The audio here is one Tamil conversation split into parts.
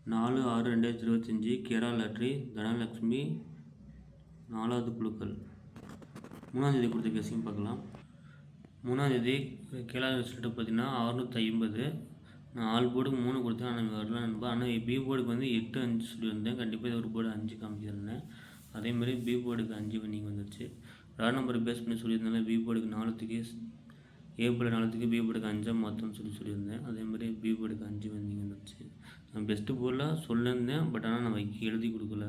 4/6/2025 கேரளா லாட்ரி தனலக்ஷ்மி 4வது குலுக்கல் 3ஆம் தேதி கொடுத்த கெஸ்ஸிங் பார்க்கலாம். 3ஆம் தேதி கேரளா ரிசல்ட்டு பார்த்தீங்கன்னா 650. நான் ஆல் போர்டுக்கு 3 கொடுத்தேன், ஆனால் வரல நண்பா. ஆனால் பி போர்டுக்கு வந்து 8 5 சொல்லியிருந்தேன். கண்டிப்பாக இது ஒரு போர்டு 5 காமிச்சிருந்தேன். அதேமாதிரி பி போர்டுக்கு 5 வின்னிங் வந்துச்சு. ரா நம்பர் பேஸ் பண்ணி சொல்லியிருந்தாலும் பி போர்டுக்கு 4த்துக்கு ஏ போர்டு 4த்துக்கு பி போர்டுக்கு 5 மாற்றம்னு சொல்லியிருந்தேன். அதேமாதிரி பி போர்டுக்கு 5 வின்னிங் வந்துச்சு. நான் பெஸ்ட்டு போர்டில் சொல்லியிருந்தேன், பட் ஆனால் நான் எழுதி கொடுக்கல.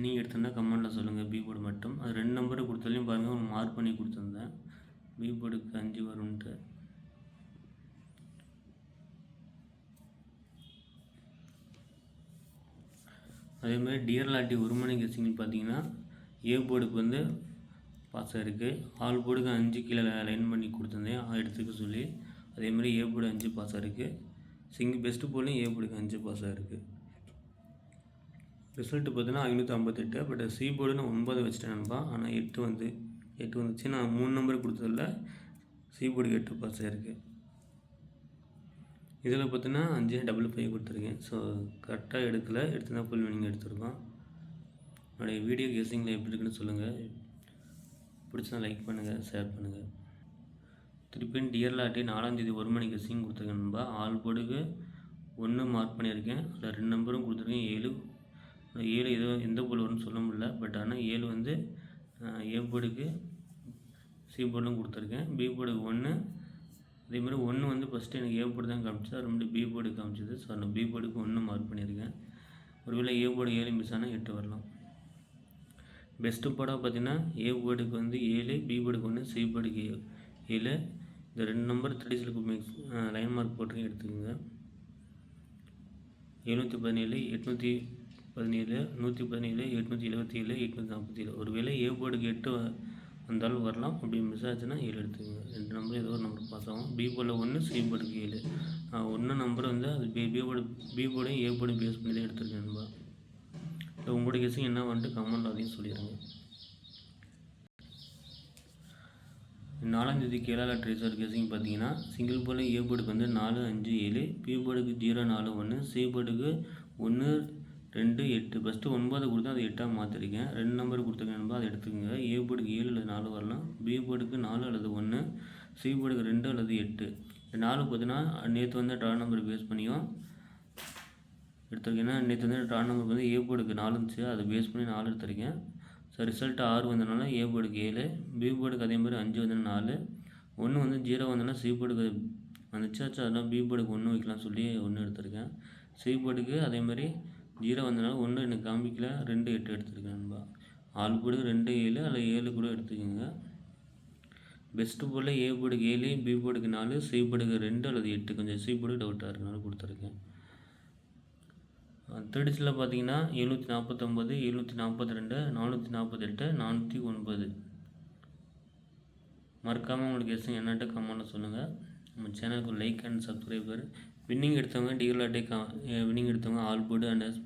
நீங்கள் எடுத்திருந்தால் கமெண்டில் சொல்லுங்கள். பி போர்டு மட்டும் அது 2 நம்பரு கொடுத்தாலையும் பாருங்கள், ஒரு மார்க் பண்ணி கொடுத்துருந்தேன். பி போர்டுக்கு 5 வரும்ன்ட்டு. அதேமாதிரி டியர் லாட்டி ஒரு மணி கெஸ்ஸிங் பார்த்தீங்கன்னா ஏ போர்டுக்கு வந்து பாஸ் ஆகிருக்கு. ஆல் போர்டுக்கு 5 கீழே லைன் பண்ணி கொடுத்துருந்தேன் எடுத்துக்க சொல்லி. அதேமாதிரி ஏ போர்டு 5 பாஸ் ஆகிருக்கு. பெஸ்ட்டு போர்ட்லையும் ஏ போர்டுக்கு 5 பாஸ் ஆகிருக்கு. ரிசல்ட்டு பார்த்தீங்கன்னா 558. பட் சி போர்டு நான் 9 வச்சுட்டேன் நண்பா. ஆனால் 8 வந்துச்சு. நான் 3 நம்பர் கொடுத்ததில்ல. சி போர்டுக்கு 8 பாஸ் ஆகிருக்கு. இதில் பார்த்தீங்கன்னா 5 கொடுத்துருக்கேன். ஸோ கரெக்டாக எடுத்துனா ஃபுல் வினிங் எடுத்துருக்கோம். என்னுடைய வீடியோ கெஸ்ஸிங்கில் எப்படி இருக்குன்னு சொல்லுங்கள். பிடிச்சா லைக் பண்ணுங்கள், ஷேர் பண்ணுங்கள். திருப்பியும் டியர் லாட்டி 4ஆம் தேதி ஒரு மணி கெஸ்ஸிங் கொடுத்துருக்கேன் நண்பா. ஆல் போர்டுக்கு 1 மார்க் பண்ணியிருக்கேன். அதில் 2 நம்பரும் கொடுத்துருக்கேன். 7 எந்த போர்டு வரும்னு சொல்ல முடியல. பட் ஆனால் 7 வந்து ஏ போர்டுக்கு சி போர்டும் கொடுத்துருக்கேன். பி போர்டுக்கு 1. அதேமாதிரி 1 வந்து ஃபஸ்ட்டு எனக்கு ஏ போர்டு தான் காமிச்சது, அது பி போர்டு காமிச்சது. ஸோ நான் பி போர்டுக்கு 1 மார்க் பண்ணியிருக்கேன். ஒருவேளை ஏ போர்டு 7 மிஸ் ஆனால் 8 வரலாம். பெஸ்ட்டு போர்டாக பார்த்தீங்கன்னா ஏ போர்டுக்கு வந்து 7, பி போர்டுக்கு 1, சி போர்டுக்கு 7. இந்த 2 நம்பர் 3 மிக்ஸ் லைன் மார்க் போட்டு எடுத்துக்கோங்க. 717, 817, 117, 877, 847. ஒருவேளை ஏ போர்டுக்கு 8 வந்தாலும் வரலாம். அப்படி மிஸ் ஆச்சுன்னா 7 எடுத்துக்கோங்க. 2 நம்பர் ஏதோ ஒரு நம்பர் பாஸ் ஆகும். பி போர்டில் 1, சி போர்டுக்கு 7. 1 நம்பர் வந்து அது பி போர்டையும் ஏ போர்டையும் பேஸ் பண்ணி தான் எடுத்துருக்கேன் நண்பா. இல்லை உங்களோட கெஸ்ஸிங் என்ன வந்துட்டு கமெண்ட் அதையும் சொல்லிடுங்க. 4ஆம் தேதி கேரளா ட்ரேசர் கெஸ்ஸிங் பார்த்தீங்கன்னா சிங்கிள் போர்டில் ஏ போர்டுக்கு வந்து 4 5 7, பி போர்டுக்கு 0 4 1, சி போர்டுக்கு 1 2 8. ஃபஸ்ட்டு 9 கொடுத்தா அது 8ஆக மாற்றிருக்கேன். 2 நம்பர் கொடுத்துருக்கேன் நண்பா, அதை எடுத்துக்கோங்க. ஏ போர்டுக்கு 7 அல்லது 4 வரலாம். பி போர்டுக்கு 4 அல்லது 1, சி போர்டுக்கு 2 அல்லது 8. 4 பார்த்தீங்கன்னா நேற்று வந்து ட்ரா நம்பர் பேஸ் பண்ணியும் எடுத்துருக்கேன். ஏன்னா நேற்று வந்து ட்ரா நம்பருக்கு வந்து ஏ போர்டுக்கு 4 இருந்துச்சு, அதை பேஸ் பண்ணி 4 எடுத்துருக்கேன். ஸோ ரிசல்ட்டு 6 வந்ததுனால ஏ போர்டுக்கு 7, பி போர்டுக்கு அதேமாதிரி 5 வந்ததுன்னா 4, 1 வந்து 0 வந்ததுன்னா சி போர்டுக்கு வந்துச்சு. அதெல்லாம் பி போர்டுக்கு 1 வைக்கலாம் சொல்லி 1 எடுத்திருக்கேன். சி போர்டுக்கு அதேமாதிரி 0 வந்ததுனால 1 எனக்கு காமிக்கல, 2 8 எடுத்துருக்கேன் நண்பா. ஆல் போர்டுக்கு 2 7 அல்லது 7 கூட எடுத்துக்கோங்க. பெஸ்ட்டு போர்டில் ஏ போர்டுக்கு 7, பி போர்டுக்கு 4, சி போர்டுக்கு 2 அல்லது 8. கொஞ்சம் சி போர்டு டவுட்டாக இருக்கனால கொடுத்துருக்கேன். தேர்டிஸில் பார்த்தீங்கன்னா 749, 742, 448, 409. மறக்காமல் உங்களுக்கு கெஸ்ஸிங் என்னட்டு கமெண்ட்டில் சொல்லுங்கள். நம்ம சேனலுக்கு லைக் அண்ட் சப்ஸ்கிரைபர். வின்னிங் எடுத்தவங்க டியர் லாட்டே வின்னிங் எடுத்தவங்க ஆல் போர்டு அண்ட்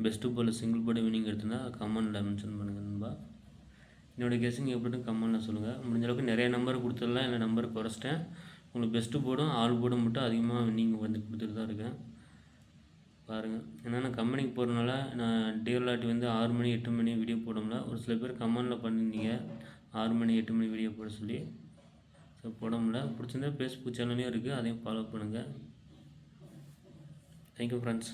பெஸ்ட்டு போர்டில் சிங்கிள் போர்டு வின்னிங் எடுத்திருந்தால் கமெண்டில் மென்ஷன் பண்ணுங்கள் நண்பா. என்னோடய கெஸ்ஸிங் எப்படின்னு கமெண்டில் சொல்லுங்கள். முடிஞ்சளவுக்கு நிறைய நம்பர் கொடுத்துடலாம், இல்லை நம்பர் குறைச்சிட்டேன். உங்களுக்கு பெஸ்ட்டு போர்டும் ஆல் போர்டும் மட்டும் அதிகமாக வின்னிங் வந்து கொடுத்துட்டு தான் இருக்கேன். பாருங்கள். ஏன்னா நான் கம்பெனிக்கு போகிறனால நான் டியர் லாட்டி வந்து 6 மணி 8 மணி வீடியோ போடல. ஒரு சில பேர் கமெண்டில் பண்ணியிருந்தீங்க 6 மணி 8 மணி வீடியோ போட சொல்லி. ஸோ போட முடியல. பிடிச்சிருந்தா ஃபேஸ்புக் சேனல்லையும் இருக்குது, அதையும் ஃபாலோ பண்ணுங்கள். Thank you friends.